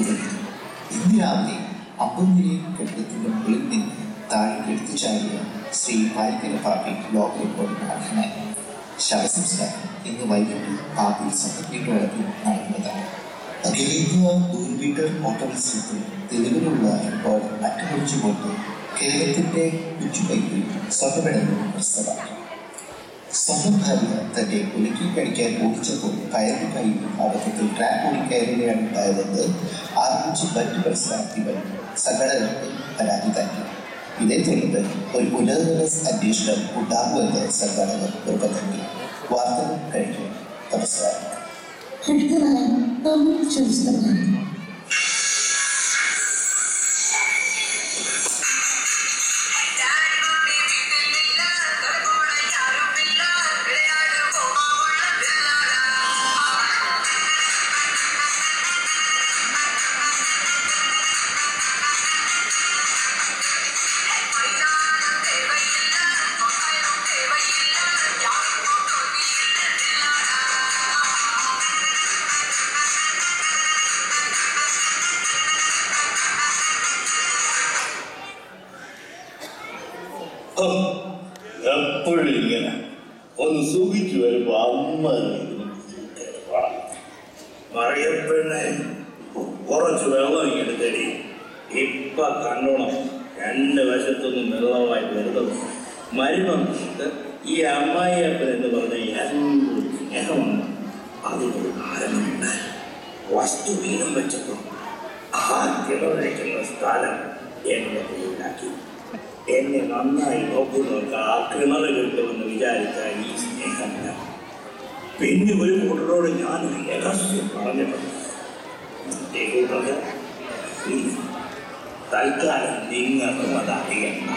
തുടങ്ങി. ഇന്ന് രാവിലെ അമ്പുനിലയം കെട്ടിടത്തിന്റെ മുകളിൽ നിന്ന് താഴേക്ക് എടുത്തു ചാടിയ ശ്രീ പാലിക്കര പാപ്പി ലോക റെക്കോർഡിന് അർഹനായി. ശവസംസ്കാരം ഇന്ന് വൈകിട്ട് പാപ്പി സ്വന്തം വീട്ടുവളപ്പിൽ നടക്കുന്നതാണ്. അഖിലേന്ത്യാ 100 മീറ്റർ ഓട്ട മത്സരത്തിൽ തെരുവിലുള്ള റെക്കോർഡ് അട്ടിമറിച്ചുകൊണ്ട് കേരളത്തിന്റെ കൊച്ചുകൈകളിൽ സ്വർണ്ണമെഡലും കരസ്ഥമാക്കി. സ്വന്തം ഭാര്യ തന്റെ കുലുക്കി കടിക്കാൻ ഓടിച്ചപ്പോൾ കയറി കയ്യിൽ അബദ്ധത്തിൽ ട്രാക്ക് ഓടിക്കയറുകയാണ് ഉണ്ടായതെന്ന് ആരംഭിച്ച് മറ്റു മത്സരാർത്ഥികൾ സംഘടനകൾക്ക് പരാതി നൽകി. ഇതേ തുടർന്ന് ഒരു ഉന്നതതല അന്വേഷണം ഉണ്ടാകുമെന്ന് സംഘാടകർ ഉറപ്പ് നൽകി. വാർത്തകൾ കഴിഞ്ഞു. നമസ്കാരം. എപ്പോഴും ഇങ്ങനെ ഒന്ന് സുഖിച്ചു വരുമ്പോ അമ്മ മറിയപ്പെണ്ണെ കുറച്ച് വെള്ളം ഇങ്ങനെ തരി. ഇപ്പൊ കണ്ടോണം, 2 വശത്തൊന്നും വെള്ളമായി വരുന്നത്. മരുമക്കൾക്ക് ഈ അമ്മായിയപ്പൻ എന്ന് പറഞ്ഞ സ്നേഹമാണ്. അതിനൊരു കാരണമുണ്ട്. വസ്തു വീതം വെച്ചപ്പോ ആ കിണറഴിക്കുന്ന സ്ഥലം എന്നെ പേരിലാക്കി. എന്നെ നന്നായി നോക്കുന്നവർക്ക് ആ കിണറ് കിട്ടുമെന്ന് വിചാരിച്ചാൽ ഈ സ്നേഹമില്ല. പിന്നെ ഒരു കൂട്ടരോട് ഞാനൊരു രഹസ്യം പറഞ്ഞിട്ടുണ്ട്. തൽക്കാലം നിങ്ങൾക്കും അത് അറിയണ്ട.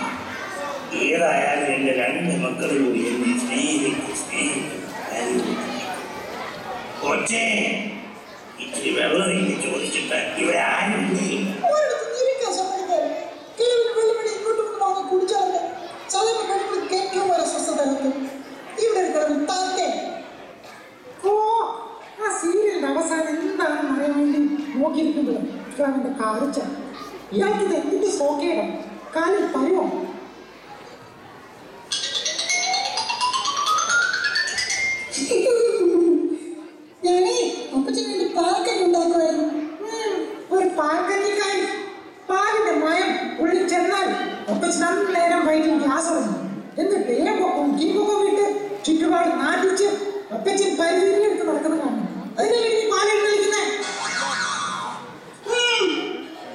ഏതായാലും എൻ്റെ 2 മക്കളോട് എന്നെ സ്നേഹിക്കും. കൊച്ചേ, ഇച്ചിരി വെള്ളം എനിക്ക് ചോദിച്ചിട്ട് ഇവരാരും അവസാനം എന്താണെന്ന് അറിയാൻ വേണ്ടി നോക്കിയിരിക്കുന്നത് അവന്റെ കാറിച്ച. ഇയാൾക്ക് ഇത് എന്തിന്റെ സോക്കേടാ? കാലിൽ പരുവോ? ഞാനേ അപ്പച്ചന് വേണ്ടി പാൽക്കഞ്ഞി ഉണ്ടാക്കുമായിരുന്നു. ഒരു പാൽക്കഞ്ഞിക്കായി പാലിന്റെ മയം ഉള്ളിൽ ചെന്നാൽ അപ്പച്ചൻ അന്നേരം വൈകിട്ട് ഗ്യാസ് വന്നു. എന്നിട്ട് വേഗം കീപ്പൊക്കെ വിട്ട് ചുറ്റുപാട് നാട്ടിച്ച് അപ്പച്ചൻ പരിധിയിലെടുത്ത് നടക്കുന്ന കാണും. അതിനല്ലേ നീ പാലിൽ കളിക്കുന്നേ?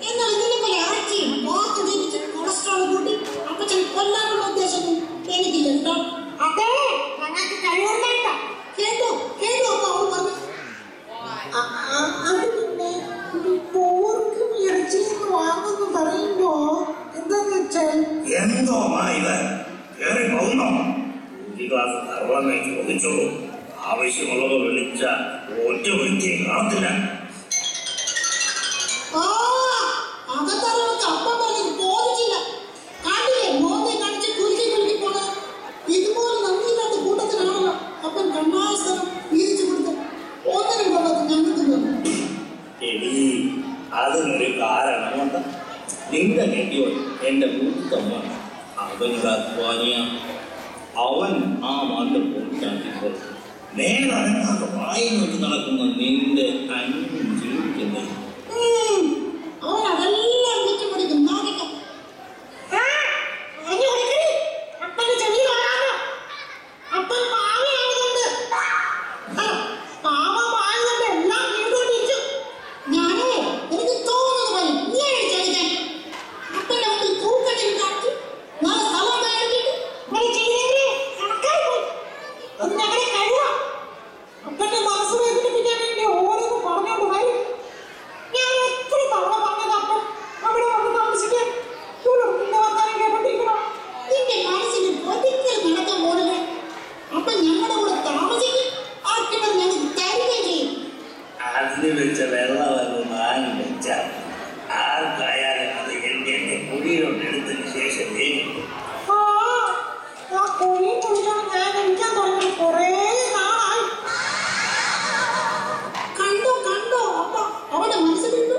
എന്നാൽ ഇതിനെപ്പോലെ ഇറച്ചി വാർത്ത ജീവിച്ച് കൊളസ്ട്രോൾ കൂട്ടി അപ്പച്ചൻ കൊല്ലാനുള്ള ഉദ്ദേശം എനിക്കില്ല കേട്ടോ. അതെ, ഞങ്ങൾക്ക് കഴിവുണ്ടായിട്ടാ. കേട്ടോ അപ്പൊ അവൾ പറഞ്ഞു. അത് പിന്നെ പോർക്കും ഇറച്ചിയും വാങ്ങുന്നു പറയുമ്പോ എന്താന്ന് വെച്ചാൽ എന്തോ ചോദിച്ചോളൂ. ആവശ്യമുള്ളത് വിളിച്ച ഒറ്റ വ്യക്തിയെ കാണത്തില്ല. ഇതുപോലെ നന്ദിയില്ലാത്ത കൂട്ടത്തിലാണല്ലോ അപ്പൻ കണ്ണാസനം വീതിച്ചു കൊടുത്ത് ഒന്നിനും കൊള്ളാത്ത ഞങ്ങൾക്ക്. അതിനൊരു കാരണമുണ്ട്. നിന്റെ കെട്ടിയോൻ എന്റെ മൂത്തമ്മ. അവനൊരു അധ്വാനിയ. അവൻ ആ മാറ്റം പൂർത്തിയാക്കിപ്പോൾ നേരനങ്ങാതെ വായി നോക്കി നടക്കുന്ന നിന്റെ അന്യം ജീവിക്കുന്നത്. അവൻ അതെല്ലാം കുറ്റപ്പെടുത്തും. അപ്പന്റെ ചെവി കാണാമോ? അപ്പൻ പാവയായതുകൊണ്ട് പാവമായതുകൊണ്ട് എല്ലാം കേട്ടുകൊണ്ടിരിക്കും. ഞാനേ എനിക്ക് തോന്നുന്നത് പോലെ നീ ചോദിക്കാൻ അപ്പന്റെ മുമ്പിൽ കൂക്കട്ടിൽ കാട്ടി നാളെ സ്ഥലം കയറിയിട്ട് കണക്കായി പോയി. അതിനങ്ങനെ കഴിവാ. അപ്പന്റെ മനസ്സ് വേദനിപ്പിക്കാൻ വേണ്ടി ഓരോന്ന് പറഞ്ഞോണ്ട് വരും. ഞാൻ എത്ര തവണ പറഞ്ഞത് അപ്പം അവിടെ വന്ന് താമസിക്കാൻ വർത്താനം കേട്ടോണ്ടിരിക്കണം. നിന്റെ മനസ്സിന് ഒരിക്കലും നടക്കാൻ പോലില്ല. അപ്പൊ ഞങ്ങളുടെ കൂടെ താമസിക്കും. ആ കിണർ ഞങ്ങൾക്ക് തരുകയും ചെയ്യും. അതിന് വെച്ച വെള്ളമൊന്നും വാങ്ങി വെച്ചാൽ ആർക്കായാലും അത് എന്റെ കുടിയിലോട്ട് എടുത്തതിന് ശേഷം ആ കുഴി കുഴിക്കാൻ ഞാൻ കഴിക്കാൻ തുടങ്ങി കുറേ നാളായി. കണ്ടോ അപ്പൊ അവന്റെ മനസ്സിലുണ്ട്.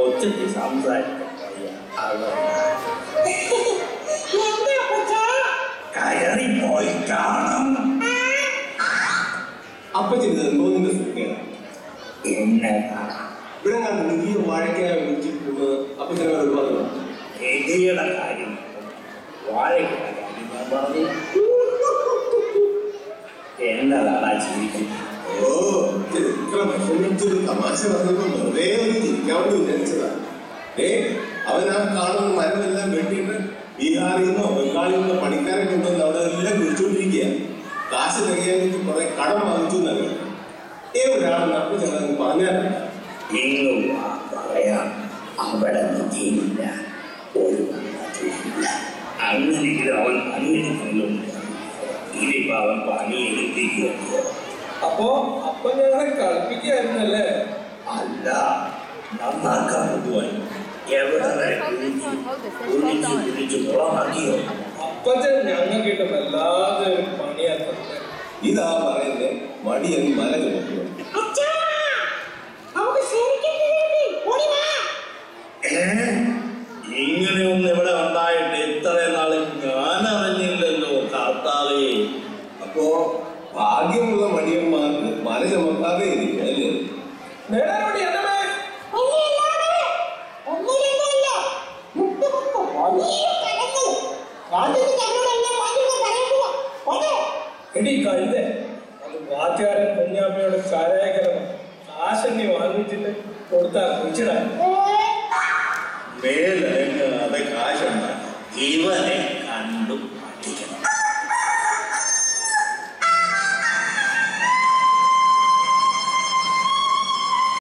ഒറ്റയ്ക്ക് സംസാരിക്കാൻ കയറി പോയി കാണും. അപ്പച്ചന് എന്തോന്നിന്റെ സുഖമാണ് എന്നതാ ഇവിടെ കണ്ട് നീ വാഴയ്ക്കായ വിളിച്ചിട്ടുള്ളത് അപ്പച്ചനെ പറഞ്ഞു എലിയുടെ കാര്യം വാഴയുടെ കാര്യം ഞാൻ പറഞ്ഞു. എന്നതാടാ ചിരിക്കുന്നത്? ഓ ഇത്ര വിഷമിച്ചൊരു തമാശ പറഞ്ഞപ്പോ വെറുതെ ഒന്ന് ചിരിക്കാമെന്ന് വിചാരിച്ചതാ. അവൻ ആ കാണുന്ന മരമെല്ലാം വെട്ടിയിട്ട് ബീഹാറിൽ നിന്നോ ബംഗാളിൽ നിന്നോ പണിക്കാരെ കൊണ്ടുവന്ന് അവിടെ എല്ലാം വിളിച്ചുകൊണ്ടിരിക്കുക. കാശ് തികയാനിക്ക് കുറെ കടം വാങ്ങിച്ചു എന്നറിയാം. ഏതൊരാളെന്ന് അപ്പച്ചനങ്ങ് പറഞ്ഞാലേ എങ്ങും പറയാം. അവിടെ നിധിയില്ല, ഒരു ഇല്ല. അങ്ങനെയെങ്കിലും അവൻ പണിയെടുക്കുന്നുണ്ട്. ഇനിയിപ്പോ അവൻ പണിയെടുപ്പിക്കുകയോ? അപ്പൊ അപ്പൊ ഞങ്ങളെ കളിപ്പിക്കായിരുന്നല്ലേ? അല്ല, നന്നാക്കാൻ കൊണ്ടുപോയി. എവിടെ വരെ കുളിച്ചു കുളമാക്കിയോ? അപ്പച്ചൻ ഞങ്ങൾക്കിട്ട് വല്ലാതെ പണിയാക്കുന്നത്. ഇതാ പറയുന്നത് മടിയൻ മല ചുമക്കുക. ഇങ്ങനെയൊന്നും ഇവിടെ ഉണ്ടായിട്ട് ഇത്രയും നാളെ ഞാൻ അറിഞ്ഞില്ലല്ലോ കർത്താവേ. അപ്പോ ഭാഗ്യമുള്ള മടിയന്മാർക്ക് മല ചുമക്കാതെ ഇരിക്കും അല്ലേ? എടി കഴുതേ, അത് വാറ്റുകാരൻ കുഞ്ഞാമ്മയുടെ കാശണ്ണി വാങ്ങിച്ചിട്ട് കൊടുത്താൽ കുഴിച്ചിടാൻ മേലെ